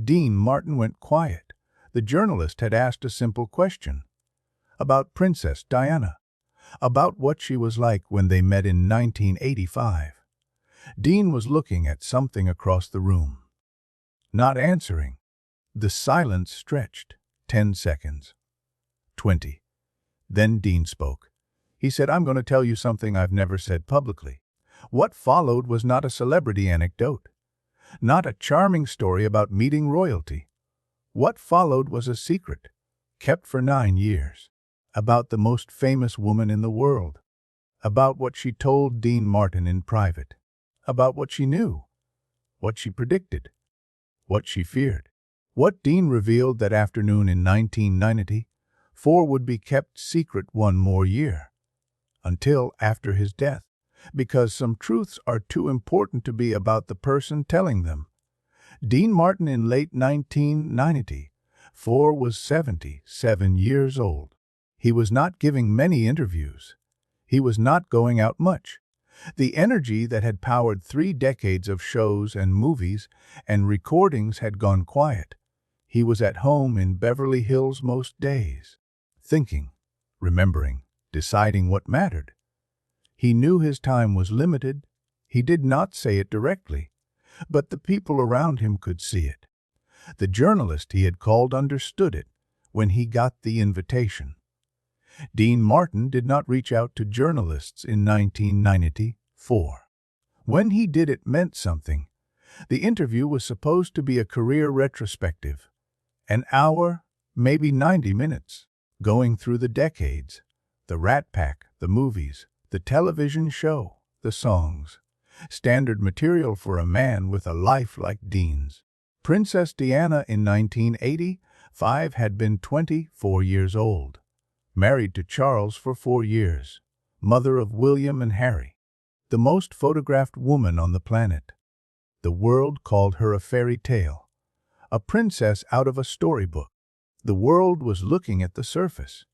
Dean Martin went quiet. The journalist had asked a simple question. About Princess Diana. About what she was like when they met in 1985. Dean was looking at something across the room. Not answering. The silence stretched. 10 seconds. 20. Then Dean spoke. He said, "I'm going to tell you something I've never said publicly." What followed was not a celebrity anecdote. Not a charming story about meeting royalty. What followed was a secret, kept for 9 years, about the most famous woman in the world, about what she told Dean Martin in private, about what she knew, what she predicted, what she feared. What Dean revealed that afternoon in 1994 would be kept secret 1 more year, until after his death, because some truths are too important to be about the person telling them. Dean Martin in late 1994 was 77 years old. He was not giving many interviews. He was not going out much. The energy that had powered 3 decades of shows and movies and recordings had gone quiet. He was at home in Beverly Hills most days, thinking, remembering, deciding what mattered. He knew his time was limited. He did not say it directly, but the people around him could see it. The journalist he had called understood it when he got the invitation. Dean Martin did not reach out to journalists in 1994. When he did, it meant something. The interview was supposed to be a career retrospective. An hour, maybe 90 minutes, going through the decades, the Rat Pack, the movies, the television show, the songs. Standard material for a man with a life like Dean's. Princess Diana in 1985 had been 24 years old. Married to Charles for 4 years. Mother of William and Harry. The most photographed woman on the planet. The world called her a fairy tale. A princess out of a storybook. The world was looking at the surface.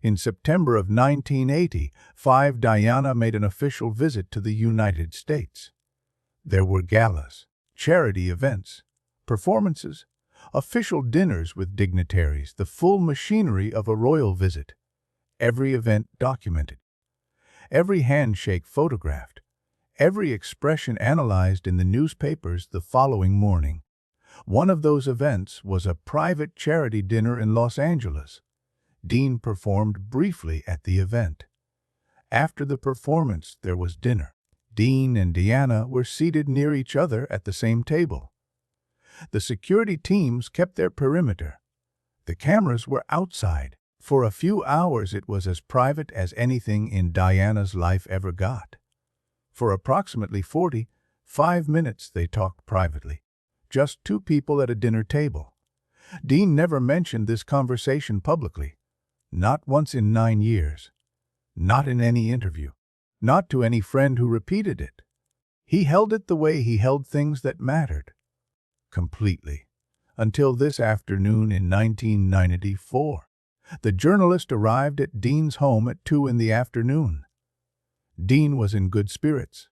In September of 1985, Diana made an official visit to the United States. There were galas, charity events, performances, official dinners with dignitaries, the full machinery of a royal visit. Every event documented. Every handshake photographed. Every expression analyzed in the newspapers the following morning. One of those events was a private charity dinner in Los Angeles. Dean performed briefly at the event. After the performance, there was dinner. Dean and Diana were seated near each other at the same table. The security teams kept their perimeter. The cameras were outside. For a few hours, it was as private as anything in Diana's life ever got. For approximately 45 minutes, they talked privately. Just 2 people at a dinner table. Dean never mentioned this conversation publicly. Not once in 9 years. Not in any interview. Not to any friend who repeated it. He held it the way he held things that mattered. Completely. Until this afternoon in 1994. The journalist arrived at Dean's home at 2 in the afternoon. Dean was in good spirits.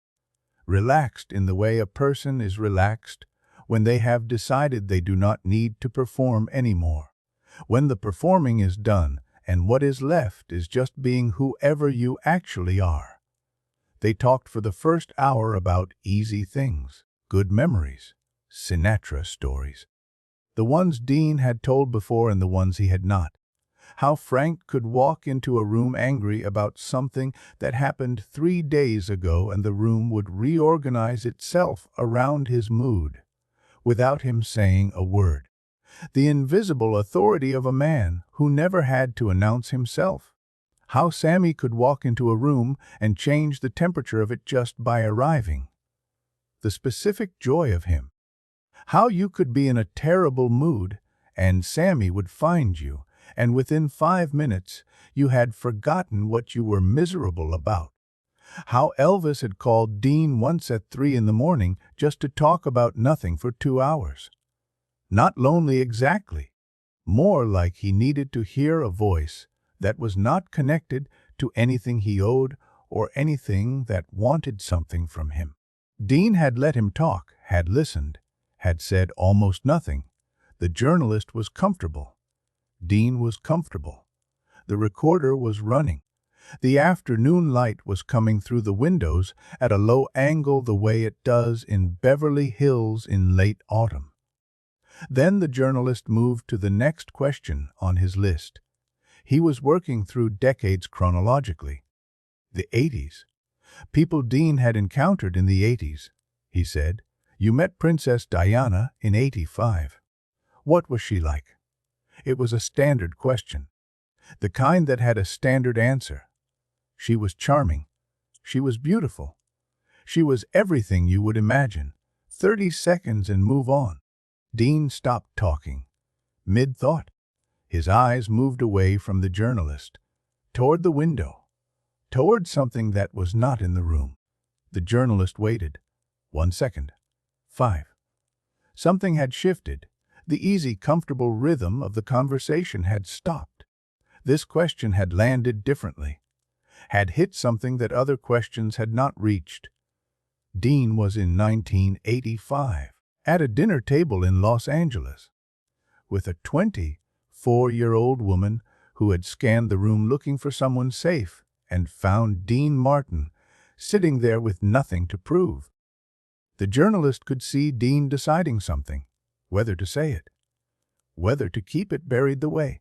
Relaxed in the way a person is relaxed when they have decided they do not need to perform anymore. When the performing is done, and what is left is just being whoever you actually are. They talked for the first hour about easy things, good memories, Sinatra stories. The ones Dean had told before and the ones he had not. How Frank could walk into a room angry about something that happened 3 days ago and the room would reorganize itself around his mood, without him saying a word. The invisible authority of a man who never had to announce himself. How Sammy could walk into a room and change the temperature of it just by arriving. The specific joy of him. How you could be in a terrible mood and Sammy would find you, and within 5 minutes you had forgotten what you were miserable about. How Elvis had called Dean once at 3 in the morning just to talk about nothing for 2 hours. Not lonely exactly. More like he needed to hear a voice that was not connected to anything he owed or anything that wanted something from him. Dean had let him talk, had listened, had said almost nothing, The journalist was comfortable. Dean was comfortable. The recorder was running. The afternoon light was coming through the windows at a low angle the way it does in Beverly Hills in late autumn. Then the journalist moved to the next question on his list. He was working through decades chronologically. The 80s. People Dean had encountered in the 80s, he said. You met Princess Diana in 85. What was she like? It was a standard question. The kind that had a standard answer. She was charming. She was beautiful. She was everything you would imagine. 30 seconds and move on. Dean stopped talking. Mid-thought. His eyes moved away from the journalist, toward the window, toward something that was not in the room. The journalist waited. 1 second. 5. Something had shifted. The easy, comfortable rhythm of the conversation had stopped. This question had landed differently, had hit something that other questions had not reached. Dean was in 1985, at a dinner table in Los Angeles, with a 24-year-old woman who had scanned the room looking for someone safe and found Dean Martin sitting there with nothing to prove. The journalist could see Dean deciding something, whether to say it, whether to keep it buried the way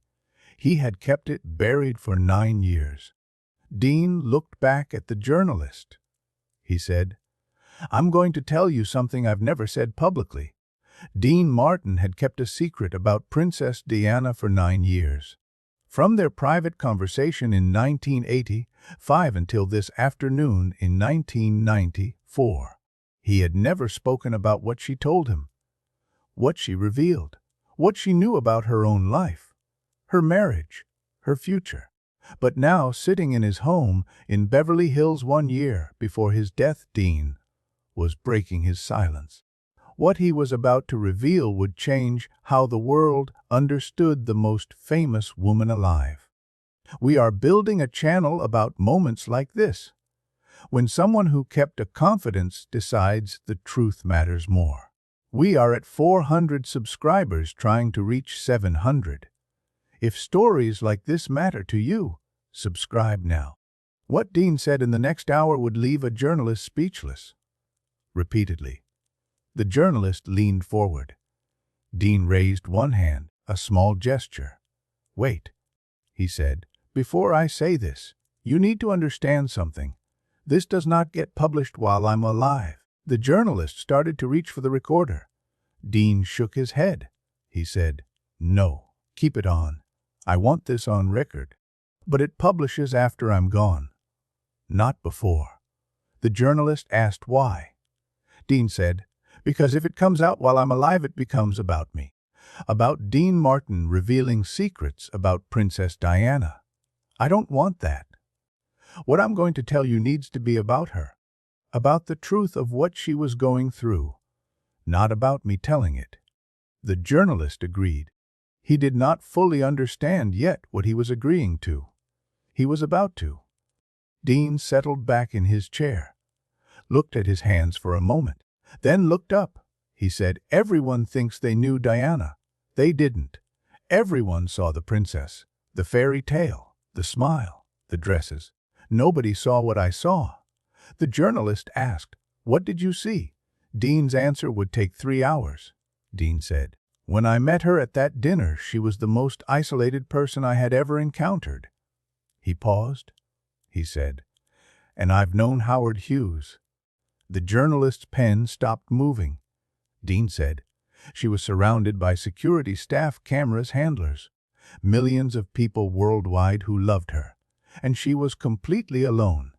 he had kept it buried for 9 years. Dean looked back at the journalist. He said, "I'm going to tell you something I've never said publicly." Dean Martin had kept a secret about Princess Diana for 9 years. From their private conversation in 1985 until this afternoon in 1994, he had never spoken about what she told him, what she revealed, what she knew about her own life, her marriage, her future. But now, sitting in his home in Beverly Hills 1 year before his death, Dean was breaking his silence. What he was about to reveal would change how the world understood the most famous woman alive. We are building a channel about moments like this, when someone who kept a confidence decides the truth matters more. We are at 400 subscribers trying to reach 700. If stories like this matter to you, subscribe now. What Dean said in the next hour would leave a journalist speechless. Repeatedly, the journalist leaned forward. Dean raised one hand, a small gesture. "Wait," he said. "Before I say this, you need to understand something. This does not get published while I'm alive." The journalist started to reach for the recorder. Dean shook his head. He said, "No, keep it on. I want this on record. But it publishes after I'm gone, not before." The journalist asked why. Dean said, "Because if it comes out while I'm alive, it becomes about me. About Dean Martin revealing secrets about Princess Diana. I don't want that. What I'm going to tell you needs to be about her, about the truth of what she was going through, not about me telling it." The journalist agreed. He did not fully understand yet what he was agreeing to. He was about to. Dean settled back in his chair, looked at his hands for a moment, then looked up. He said, "Everyone thinks they knew Diana. They didn't. Everyone saw the princess, the fairy tale, the smile, the dresses. Nobody saw what I saw." The journalist asked, "What did you see?" Dean's answer would take 3 hours. Dean said, "When I met her at that dinner, she was the most isolated person I had ever encountered." He paused. He said, "And I've known Howard Hughes." The journalist's pen stopped moving. Dean said, "She was surrounded by security staff, cameras, handlers, millions of people worldwide who loved her, and she was completely alone.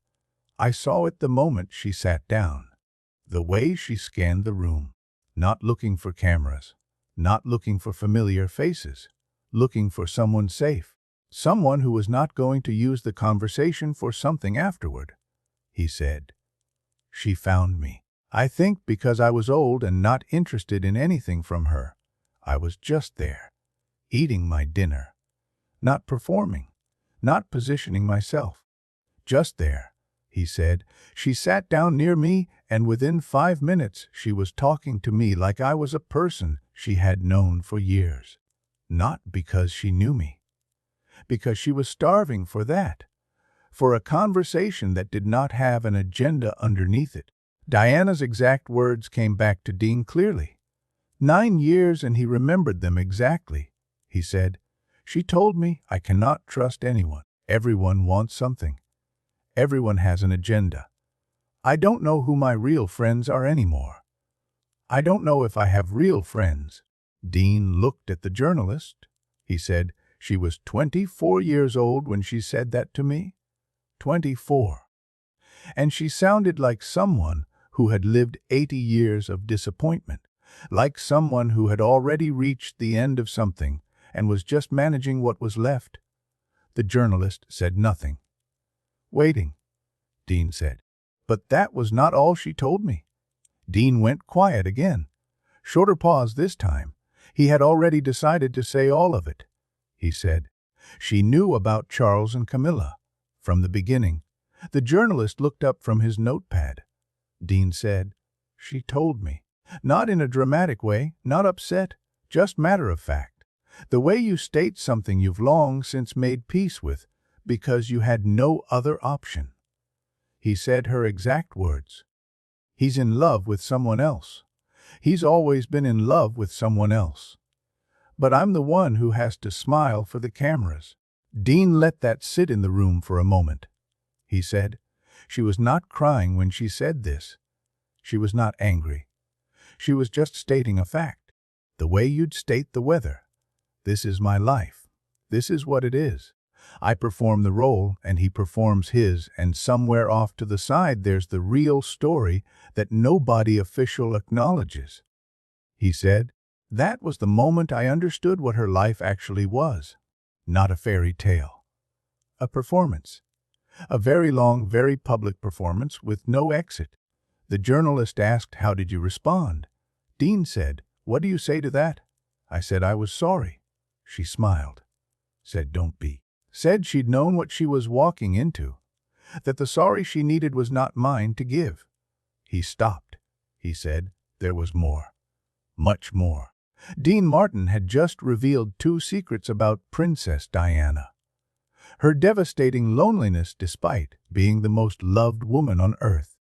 I saw it the moment she sat down. The way she scanned the room, not looking for cameras, not looking for familiar faces, looking for someone safe. Someone who was not going to use the conversation for something afterward." He said, "She found me. I think because I was old and not interested in anything from her. I was just there, eating my dinner, not performing, not positioning myself. Just there." he said. She sat down near me, and within 5 minutes she was talking to me like I was a person she had known for years. Not because she knew me. Because she was starving for that. For a conversation that did not have an agenda underneath it. Diana's exact words came back to Dean clearly. 9 years, and he remembered them exactly. He said, "She told me I cannot trust anyone. Everyone wants something. Everyone has an agenda. I don't know who my real friends are anymore. I don't know if I have real friends." Dean looked at the journalist. He said, "She was 24 years old when she said that to me. 24. And she sounded like someone who had lived 80 years of disappointment, like someone who had already reached the end of something and was just managing what was left." The journalist said nothing. "Waiting," Dean said. "But that was not all she told me." Dean went quiet again. Shorter pause this time. He had already decided to say all of it. He said, "She knew about Charles and Camilla from the beginning." The journalist looked up from his notepad. Dean said, "She told me." Not in a dramatic way, not upset, just matter of fact. The way you state something you've long since made peace with, because you had no other option. He said her exact words. "He's in love with someone else. He's always been in love with someone else. But I'm the one who has to smile for the cameras." Dean let that sit in the room for a moment. He said, "She was not crying when she said this. She was not angry. She was just stating a fact. The way you'd state the weather. This is my life. This is what it is. I perform the role, and he performs his, and somewhere off to the side there's the real story that nobody official acknowledges." He said, "That was the moment I understood what her life actually was. Not a fairy tale. A performance. A very long, very public performance with no exit." The journalist asked, "How did you respond?" Dean said, "What do you say to that?" I said I was sorry. She smiled. Said, "Don't be." Said she'd known what she was walking into. That the sorry she needed was not mine to give. He stopped. He said, "There was more. Much more." Dean Martin had just revealed 2 secrets about Princess Diana. Her devastating loneliness despite being the most loved woman on earth.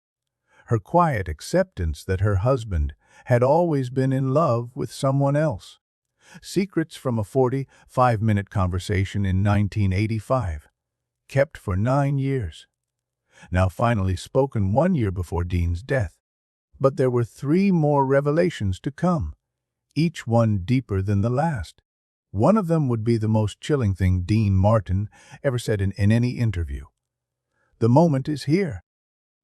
Her quiet acceptance that her husband had always been in love with someone else. Secrets from a 45-minute conversation in 1985, kept for 9 years. Now finally spoken 1 year before Dean's death. But there were 3 more revelations to come, each one deeper than the last. One of them would be the most chilling thing Dean Martin ever said in any interview. "The moment is here."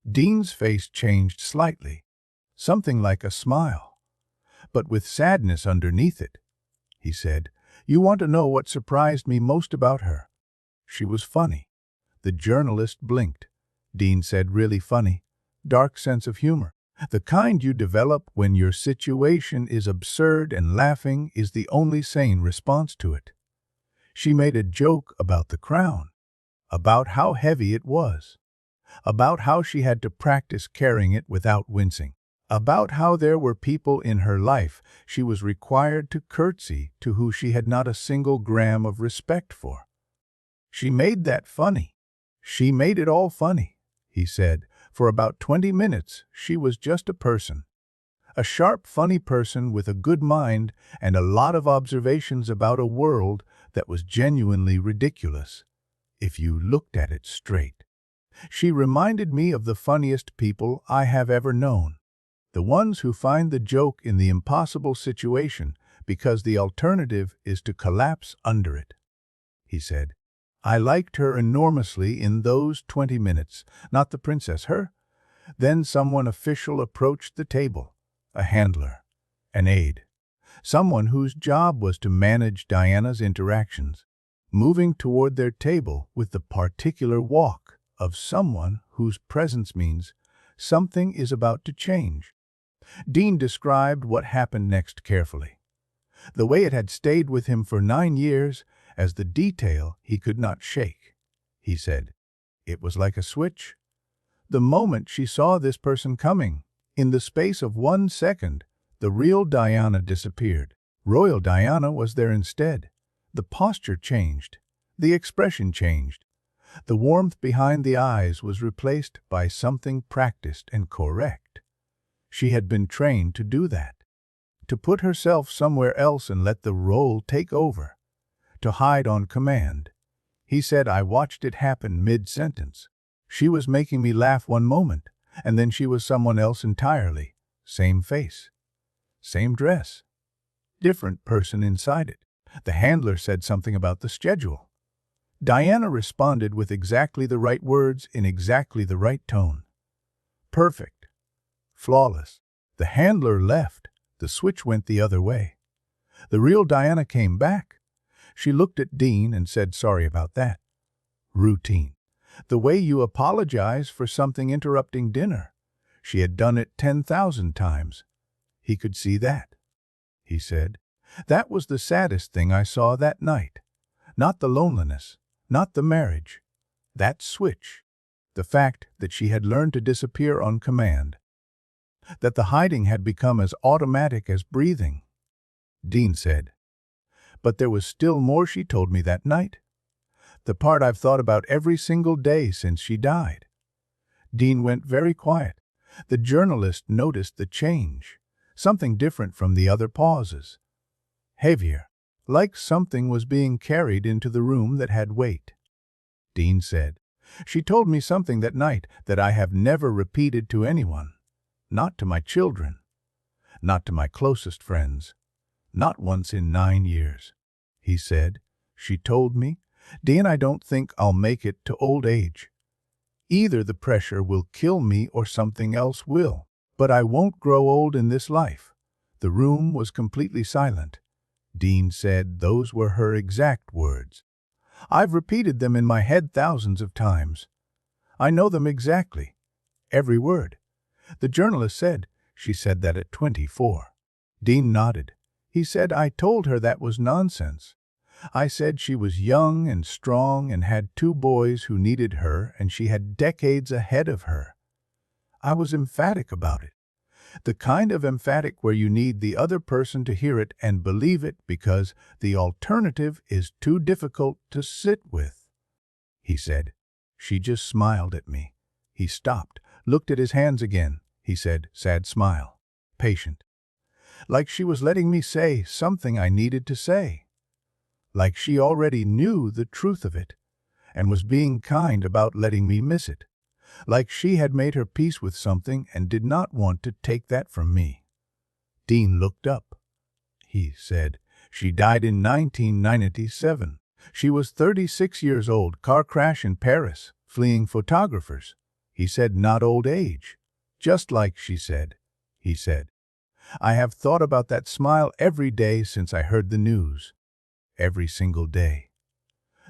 Dean's face changed slightly, something like a smile, but with sadness underneath it. He said, "You want to know what surprised me most about her? She was funny." The journalist blinked. Dean said, "Really funny. Dark sense of humor. The kind you develop when your situation is absurd and laughing is the only sane response to it. She made a joke about the crown, about how heavy it was, about how she had to practice carrying it without wincing, about how there were people in her life she was required to curtsy to who she had not a single gram of respect for. She made that funny. She made it all funny," he said. "For about 20 minutes, she was just a person. A sharp, funny person with a good mind and a lot of observations about a world that was genuinely ridiculous, if you looked at it straight. She reminded me of the funniest people I have ever known. The ones who find the joke in the impossible situation because the alternative is to collapse under it," he said. "I liked her enormously in those 20 minutes, not the princess, her." Then someone official approached the table, a handler, an aide, someone whose job was to manage Diana's interactions, moving toward their table with the particular walk of someone whose presence means something is about to change. Dean described what happened next carefully, the way it had stayed with him for 9 years as the detail he could not shake. He said, "It was like a switch. The moment she saw this person coming, in the space of 1 second, the real Diana disappeared. Royal Diana was there instead. The posture changed. The expression changed. The warmth behind the eyes was replaced by something practiced and correct. She had been trained to do that, to put herself somewhere else and let the role take over, to hide on command. He said I watched it happen mid-sentence. She was making me laugh one moment, and then she was someone else entirely. Same face, same dress, different person inside it. The handler said something about the schedule. Diana responded with exactly the right words in exactly the right tone. Perfect. Flawless. The handler left. The switch went the other way. The real Diana came back. She looked at Dean and said, "Sorry about that." Routine. The way you apologize for something interrupting dinner. She had done it 10,000 times. He could see that. He said, "That was the saddest thing I saw that night. Not the loneliness, not the marriage. That switch. The fact that she had learned to disappear on command. That the hiding had become as automatic as breathing." Dean said, "But there was still more she told me that night. The part I've thought about every single day since she died." Dean went very quiet. The journalist noticed the change, something different from the other pauses. Heavier, like something was being carried into the room that had weight. Dean said, "She told me something that night that I have never repeated to anyone. Not to my children. Not to my closest friends. Not once in 9 years." He said, "She told me, 'Dean, I don't think I'll make it to old age. Either the pressure will kill me or something else will. But I won't grow old in this life.'" The room was completely silent. Dean said those were her exact words. "I've repeated them in my head thousands of times. I know them exactly. Every word." The journalist said, "She said that at 24. Dean nodded. He said, "I told her that was nonsense. I said she was young and strong and had 2 boys who needed her and she had decades ahead of her. I was emphatic about it. The kind of emphatic where you need the other person to hear it and believe it because the alternative is too difficult to sit with." He said, "She just smiled at me." He stopped, looked at his hands again. He said, sad smile, patient. Like she was letting me say something I needed to say. Like she already knew the truth of it and was being kind about letting me miss it. Like she had made her peace with something and did not want to take that from me. Dean looked up. He said, "She died in 1997. She was 36 years old, car crash in Paris, fleeing photographers." He said, "Not old age. Just like she said." He said, "I have thought about that smile every day since I heard the news. Every single day."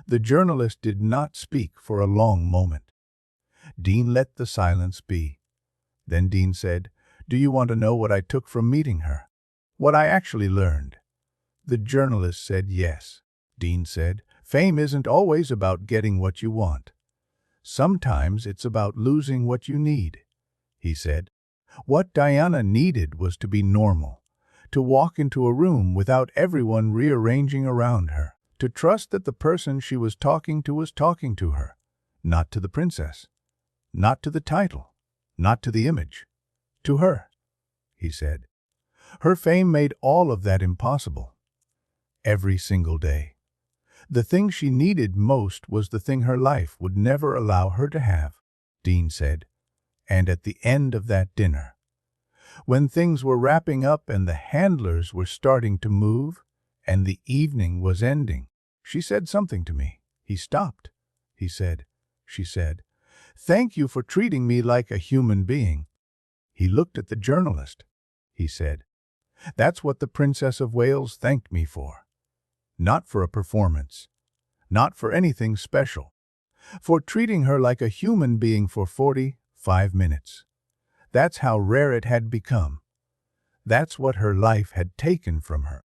The journalist did not speak for a long moment. Dean let the silence be. Then Dean said, "Do you want to know what I took from meeting her? What I actually learned?" The journalist said yes. Dean said, "Fame isn't always about getting what you want. Sometimes it's about losing what you need." He said, "What Diana needed was to be normal, to walk into a room without everyone rearranging around her, to trust that the person she was talking to her, not to the princess, not to the title, not to the image, to her." He said, "Her fame made all of that impossible. Every single day. The thing she needed most was the thing her life would never allow her to have." Dean said, "And at the end of that dinner, when things were wrapping up and the handlers were starting to move, and the evening was ending, she said something to me." He stopped. He said, she said, "Thank you for treating me like a human being." He looked at the journalist. He said, "That's what the Princess of Wales thanked me for. Not for a performance, not for anything special, for treating her like a human being for 45 minutes. That's how rare it had become. That's what her life had taken from her.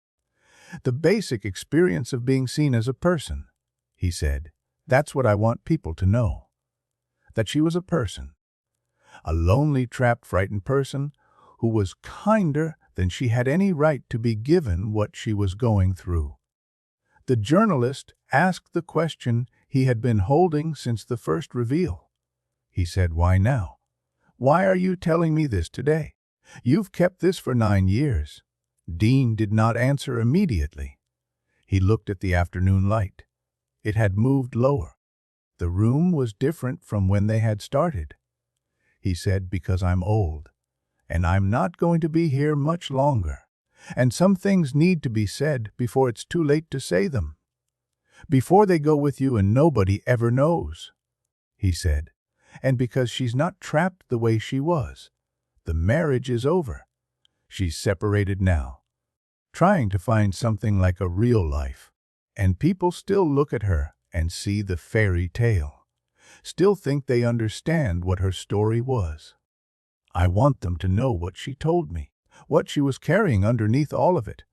The basic experience of being seen as a person." He said, "That's what I want people to know. That she was a person. A lonely, trapped, frightened person who was kinder than she had any right to be given what she was going through. The journalist asked the question he had been holding since the first reveal. He said, "Why now? Why are you telling me this today? You've kept this for 9 years." Dean did not answer immediately. He looked at the afternoon light. It had moved lower. The room was different from when they had started. He said, "Because I'm old, and I'm not going to be here much longer. And some things need to be said before it's too late to say them. Before they go with you and nobody ever knows," he said. "And because she's not trapped the way she was. The marriage is over. She's separated now, trying to find something like a real life. And people still look at her and see the fairy tale, still think they understand what her story was. I want them to know what she told me, what she was carrying underneath all of it."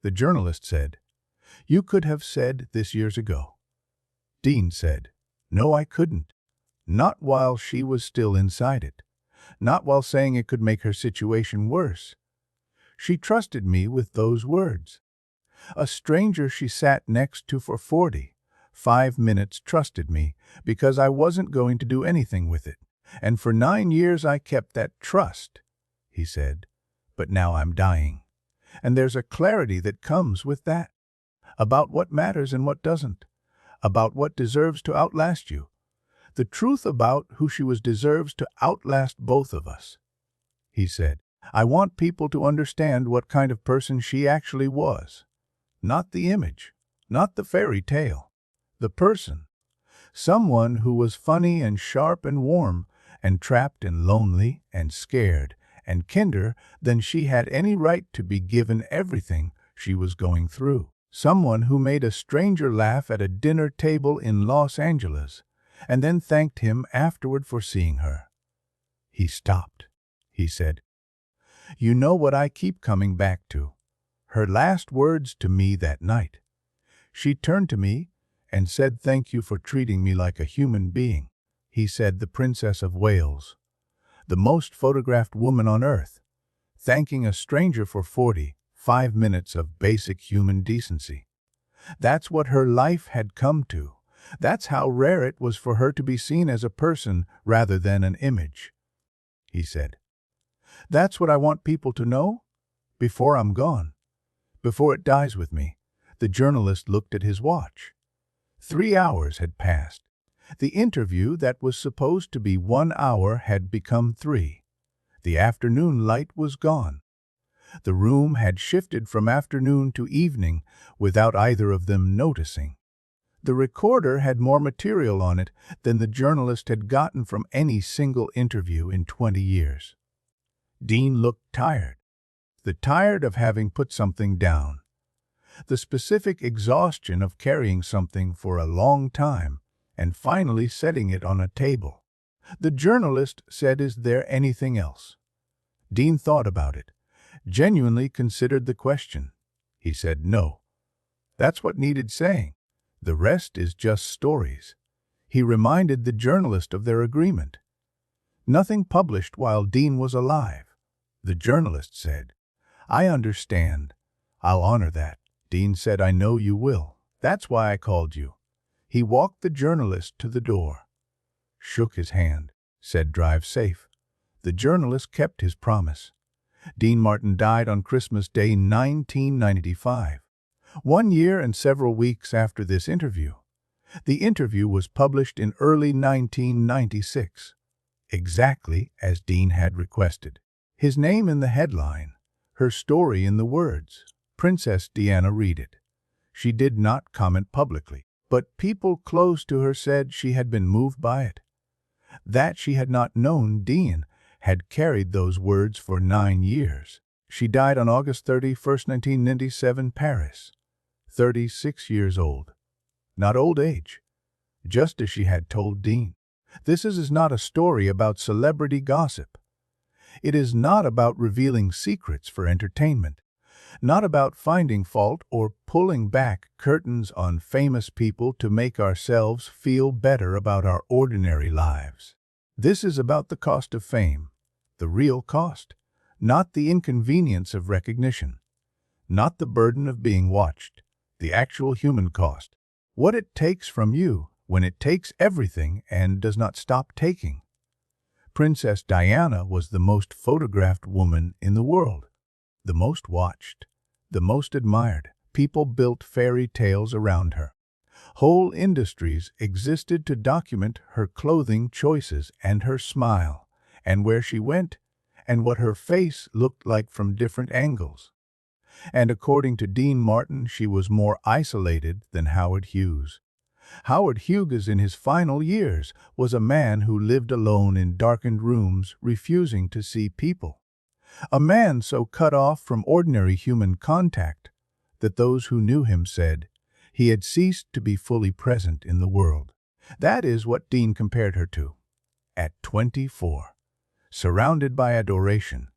The journalist said, "You could have said this years ago." Dean said, "No, I couldn't. Not while she was still inside it. Not while saying it could make her situation worse. She trusted me with those words. A stranger she sat next to for 45 minutes trusted me because I wasn't going to do anything with it. And for 9 years I kept that trust," he said. "But now I'm dying. And there's a clarity that comes with that. About what matters and what doesn't. About what deserves to outlast you. The truth about who she was deserves to outlast both of us," he said. "I want people to understand what kind of person she actually was. Not the image, not the fairy tale. The person. Someone who was funny and sharp and warm and trapped and lonely and scared and kinder than she had any right to be given everything she was going through. Someone who made a stranger laugh at a dinner table in Los Angeles and then thanked him afterward for seeing her." He stopped. He said, "You know what I keep coming back to? Her last words to me that night. She turned to me and said, 'Thank you for treating me like a human being.'" He said, "The Princess of Wales, the most photographed woman on earth, thanking a stranger for 45 minutes of basic human decency. That's what her life had come to. That's how rare it was for her to be seen as a person rather than an image," he said. "That's what I want people to know before I'm gone, before it dies with me." The journalist looked at his watch. 3 hours had passed. The interview that was supposed to be 1 hour had become 3. The afternoon light was gone. The room had shifted from afternoon to evening without either of them noticing. The recorder had more material on it than the journalist had gotten from any single interview in 20 years. Dean looked tired. The tired of having put something down. The specific exhaustion of carrying something for a long time and finally setting it on a table. The journalist said, "Is there anything else?" Dean thought about it, genuinely considered the question. He said, "No. That's what needed saying. The rest is just stories." He reminded the journalist of their agreement. "Nothing published while Dean was alive." The journalist said, "I understand. I'll honor that." Dean said, "I know you will. That's why I called you." He walked the journalist to the door, shook his hand, said, "Drive safe." The journalist kept his promise. Dean Martin died on Christmas Day 1995, 1 year and several weeks after this interview. The interview was published in early 1996, exactly as Dean had requested. His name in the headline, her story in the words. Princess Diana read it. She did not comment publicly, but people close to her said she had been moved by it. That she had not known Dean had carried those words for 9 years. She died on August 31, 1997, Paris, 36 years old. Not old age, just as she had told Dean. This is not a story about celebrity gossip. It is not about revealing secrets for entertainment, not about finding fault or pulling back curtains on famous people to make ourselves feel better about our ordinary lives. This is about the cost of fame, the real cost, not the inconvenience of recognition, not the burden of being watched, the actual human cost. What it takes from you when it takes everything and does not stop taking. Princess Diana was the most photographed woman in the world, the most watched, the most admired. People built fairy tales around her. Whole industries existed to document her clothing choices and her smile, and where she went, and what her face looked like from different angles. And according to Dean Martin, she was more isolated than Howard Hughes. Howard Hughes, in his final years, was a man who lived alone in darkened rooms, refusing to see people. A man so cut off from ordinary human contact that those who knew him said he had ceased to be fully present in the world. That is what Dean compared her to. At 24, surrounded by adoration,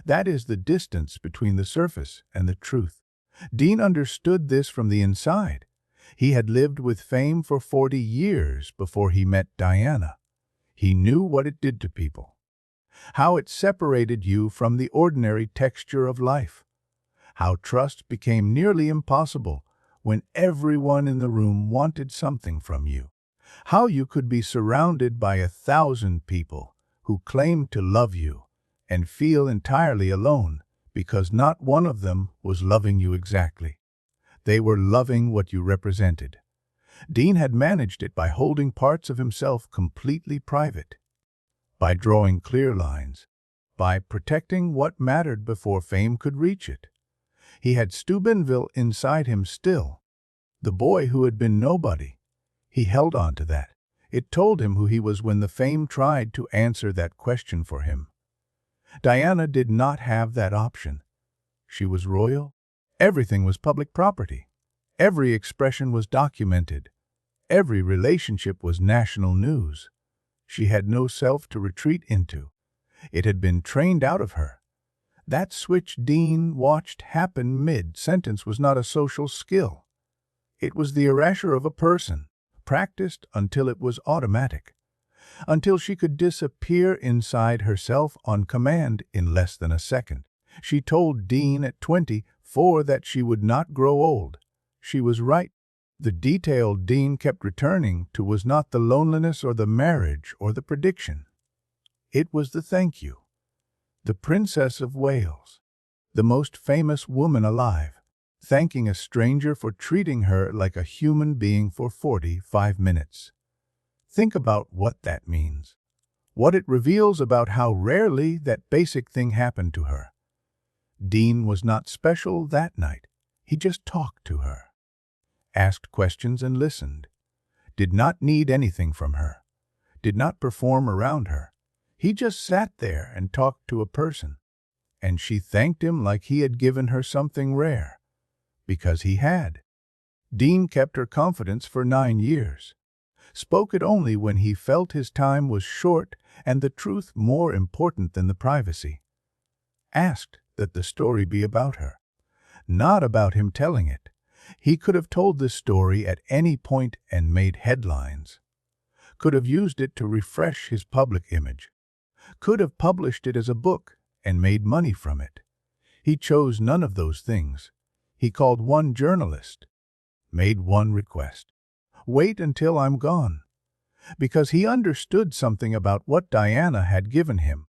that is the distance between the surface and the truth. Dean understood this from the inside. He had lived with fame for 40 years before he met Diana. He knew what it did to people, how it separated you from the ordinary texture of life, how trust became nearly impossible when everyone in the room wanted something from you, how you could be surrounded by 1,000 people who claimed to love you and feel entirely alone because not one of them was loving you exactly. They were loving what you represented. Dean had managed it by holding parts of himself completely private, by drawing clear lines, by protecting what mattered before fame could reach it. He had Steubenville inside him still, the boy who had been nobody. He held on to that. It told him who he was when the fame tried to answer that question for him. Diana did not have that option. She was royal. Everything was public property. Every expression was documented. Every relationship was national news. She had no self to retreat into. It had been trained out of her. That switch Dean watched happen mid-sentence was not a social skill. It was the erasure of a person, practiced until it was automatic, until she could disappear inside herself on command in less than a second. She told Dean at 24 that she would not grow old. She was right. The detail Dean kept returning to was not the loneliness or the marriage or the prediction. It was the thank you. The Princess of Wales, the most famous woman alive, thanking a stranger for treating her like a human being for 45 minutes. Think about what that means, what it reveals about how rarely that basic thing happened to her. Dean was not special that night. He just talked to her, asked questions and listened, did not need anything from her, did not perform around her. He just sat there and talked to a person, and she thanked him like he had given her something rare, because he had. Dean kept her confidence for 9 years, spoke it only when he felt his time was short and the truth more important than the privacy. Asked that the story be about her, not about him telling it. He could have told this story at any point and made headlines, could have used it to refresh his public image, could have published it as a book and made money from it. He chose none of those things. He called one journalist, made one request. Wait until I'm gone. Because he understood something about what Diana had given him.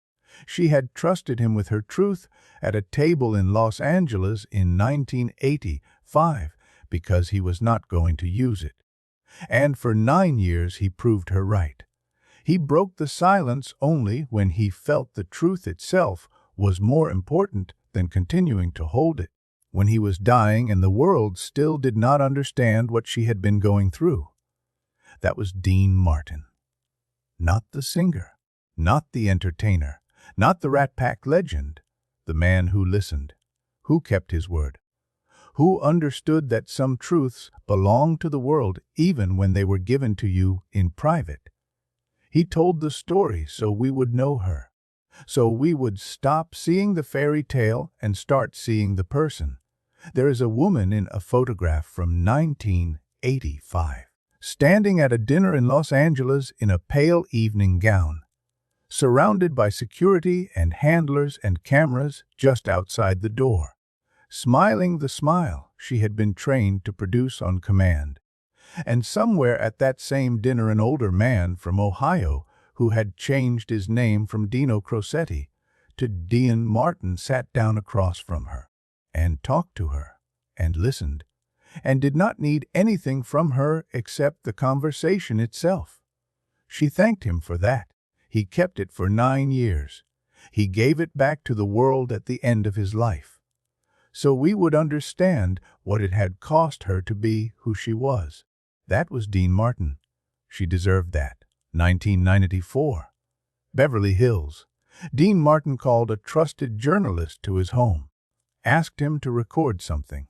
She had trusted him with her truth at a table in Los Angeles in 1985 because he was not going to use it. And for 9 years he proved her right. He broke the silence only when he felt the truth itself was more important than continuing to hold it, when he was dying and the world still did not understand what she had been going through. That was Dean Martin. Not the singer, not the entertainer, not the Rat Pack legend, the man who listened, who kept his word, who understood that some truths belong to the world even when they were given to you in private. He told the story so we would know her, so we would stop seeing the fairy tale and start seeing the person. There is a woman in a photograph from 1985, standing at a dinner in Los Angeles in a pale evening gown. surrounded by security and handlers and cameras just outside the door, smiling the smile she had been trained to produce on command. And somewhere at that same dinner an older man from Ohio, who had changed his name from Dino Crosetti to Dean Martin, sat down across from her and talked to her and listened, and did not need anything from her except the conversation itself. She thanked him for that. He kept it for 9 years. He gave it back to the world at the end of his life, so we would understand what it had cost her to be who she was. That was Dean Martin. She deserved that. 1994. Beverly Hills. Dean Martin called a trusted journalist to his home, asked him to record something,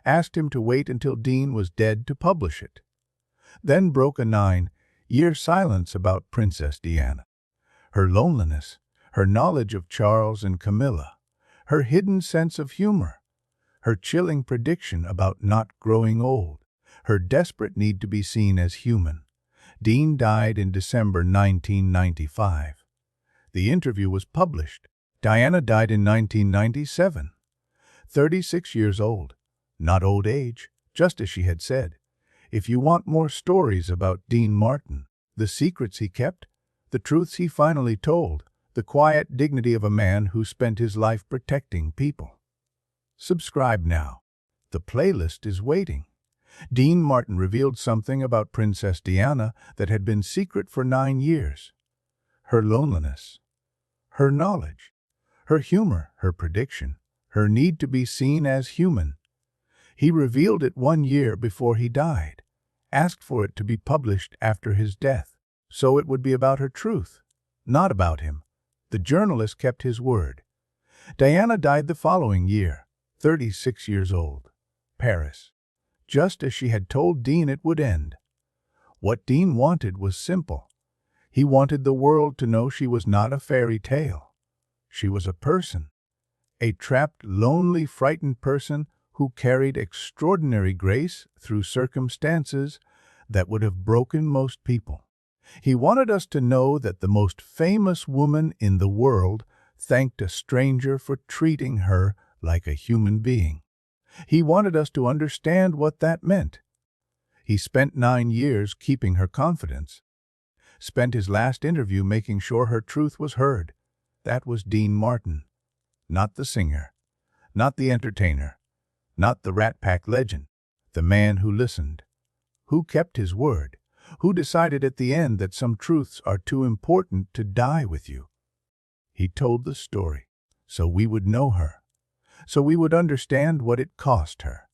asked him to wait until Dean was dead to publish it, then broke a 9-year silence about Princess Diana, her loneliness, her knowledge of Charles and Camilla, her hidden sense of humor, her chilling prediction about not growing old, her desperate need to be seen as human. Dean died in December 1995. The interview was published. Diana died in 1997, 36 years old. Not old age, just as she had said. If you want more stories about Dean Martin, the secrets he kept, the truths he finally told, the quiet dignity of a man who spent his life protecting people, subscribe now. The playlist is waiting. Dean Martin revealed something about Princess Diana that had been secret for 9 years. Her loneliness, her knowledge, her humor, her prediction, her need to be seen as human. He revealed it 1 year before he died, asked for it to be published after his death, so it would be about her truth, not about him. The journalist kept his word. Diana died the following year, 36 years old. Paris. Just as she had told Dean it would end. What Dean wanted was simple. He wanted the world to know she was not a fairy tale. She was a person. A trapped, lonely, frightened person who carried extraordinary grace through circumstances that would have broken most people. He wanted us to know that the most famous woman in the world thanked a stranger for treating her like a human being. He wanted us to understand what that meant. He spent 9 years keeping her confidence, spent his last interview making sure her truth was heard. That was Dean Martin. Not the singer, not the entertainer, not the Rat Pack legend. The man who listened, who kept his word, who decided at the end that some truths are too important to die with you. He told the story so we would know her, so we would understand what it cost her,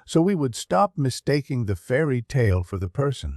so we would stop mistaking the fairy tale for the person.